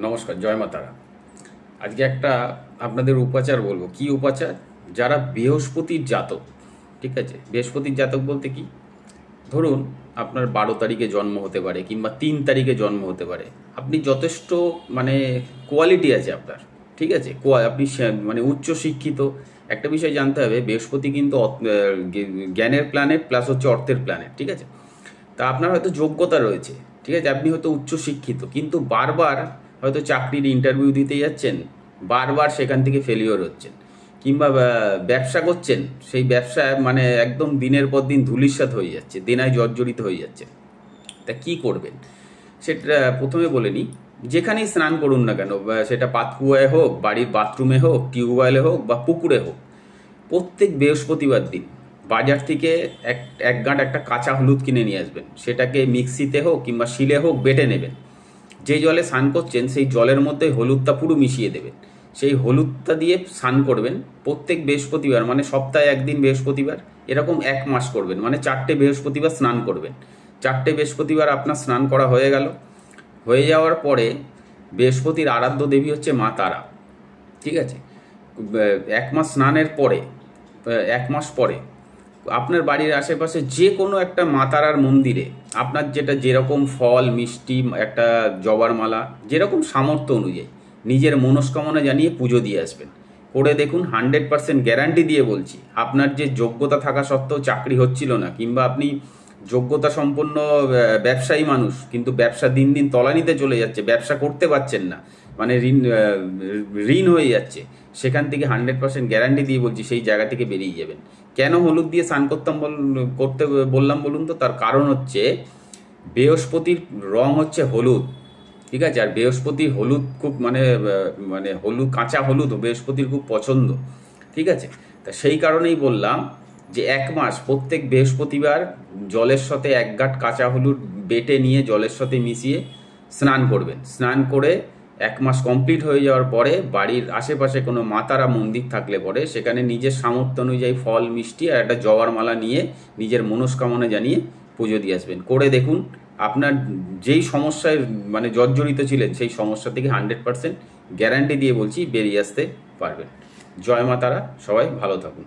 নমস্কার, জয় মা তারা। আজকে একটা আপনাদের উপাচার বলবো। কি উপাচার? যারা বৃহস্পতির জাতক, ঠিক আছে, বৃহস্পতির জাতক বলতে কি, ধরুন আপনার 12 তারিখে জন্ম হতে পারে কিংবা 3 তারিখে জন্ম হতে পারে। আপনি যথেষ্ট মানে কোয়ালিটি আছে আপনার, ঠিক আছে, আপনি মানে উচ্চ শিক্ষিত। একটা বিষয় জানতে হবে, বৃহস্পতি কিন্তু জ্ঞানের প্ল্যানেট প্লাস হচ্ছে অর্থের প্ল্যানেট, ঠিক আছে। তা আপনার হয়তো যোগ্যতা রয়েছে, ঠিক আছে, আপনি হয়তো উচ্চ শিক্ষিত, কিন্তু বারবার হয়তো চাকরির ইন্টারভিউ দিতে যাচ্ছেন, বারবার সেখান থেকে ফেলিওর হচ্ছেন, কিংবা ব্যবসা করছেন, সেই ব্যবসায় মানে একদম দিনের পর দিন ধূলিসাৎ হয়ে যাচ্ছে, দেনায় জর্জরিত হয়ে যাচ্ছে। তা কি করবেন সেটা প্রথমে বলে নিই। যেখানেই স্নান করুন না কেন, সেটা পাতকুয়ায় হোক, বাড়ির বাথরুমে হোক, টিউবওয়েলে হোক বা পুকুরে হোক, প্রত্যেক বৃহস্পতিবার দিন বাজার থেকে এক গাঁট একটা কাঁচা হলুদ কিনে নিয়ে আসবেন। সেটাকে মিক্সিতে হোক কিংবা শিলে হোক বেটে নেবেন। যে জলে স্নান করছেন সেই জলের মধ্যে হলুদটা পুরো মিশিয়ে দেবেন। সেই হলুদটা দিয়ে স্নান করবেন প্রত্যেক বৃহস্পতিবার, মানে সপ্তাহে একদিন বৃহস্পতিবার। এরকম 1 মাস করবেন, মানে 4টে বৃহস্পতিবার স্নান করবেন। 4টে বৃহস্পতিবার আপনার স্নান করা হয়ে গেল। হয়ে যাওয়ার পরে বৃহস্পতির আরাধ্য দেবী হচ্ছে মা তারা, ঠিক আছে। 1 মাস স্নানের পরে, 1 মাস পরে আপনার বাড়ির আশেপাশে যে কোনো একটা মা তারার মন্দিরে আপনার যেরকম ফল মিষ্টি, একটা জবার মালা, যেরকম সামর্থ্য অনুযায়ী নিজের মনস্কামনা জানিয়ে পুজো দিয়ে আসবেন। করে দেখুন, 100% গ্যারান্টি দিয়ে বলছি, আপনার যে যোগ্যতা থাকা সত্ত্বেও চাকরি হচ্ছিল না, কিংবা আপনি যোগ্যতা সম্পন্ন ব্যবসায়ী মানুষ, কিন্তু ব্যবসা দিন দিন তলানিতে চলে যাচ্ছে, ব্যবসা করতে পারছেন না, মানে ঋণ হয়ে যাচ্ছে, সেখান থেকে 100% গ্যারান্টি দিয়ে বলছি সেই জায়গা থেকে বেরিয়ে যাবেন। কেন হলুদ দিয়ে স্নান করতে বললাম বলুন তো? তার কারণ হচ্ছে বৃহস্পতির রং হচ্ছে হলুদ, ঠিক আছে। আর বৃহস্পতির হলুদ খুব মানে মানে হলুদ, কাঁচা হলুদ বৃহস্পতির খুব পছন্দ, ঠিক আছে। তা সেই কারণেই বললাম যে 1 মাস প্রত্যেক বৃহস্পতিবার জলের সাথে 1 গাঁট কাঁচা হলুদ বেটে নিয়ে জলের সাথে মিশিয়ে স্নান করবেন। স্নান করে 1 মাস কমপ্লিট হয়ে যাওয়ার পরে বাড়ির আশেপাশে কোনো মাতারা মন্দির থাকলে পরে সেখানে নিজের সামর্থ্য অনুযায়ী ফল মিষ্টি আর একটা জবার মালা নিয়ে নিজের মনস্কামনা জানিয়ে পুজো দিয়ে আসবেন। করে দেখুন, আপনার যেই সমস্যায় মানে জর্জরিত ছিলেন সেই সমস্যা থেকে 100% গ্যারান্টি দিয়ে বলছি বেরিয়ে আসতে পারবেন। জয় মা তারা, সবাই ভালো থাকুন।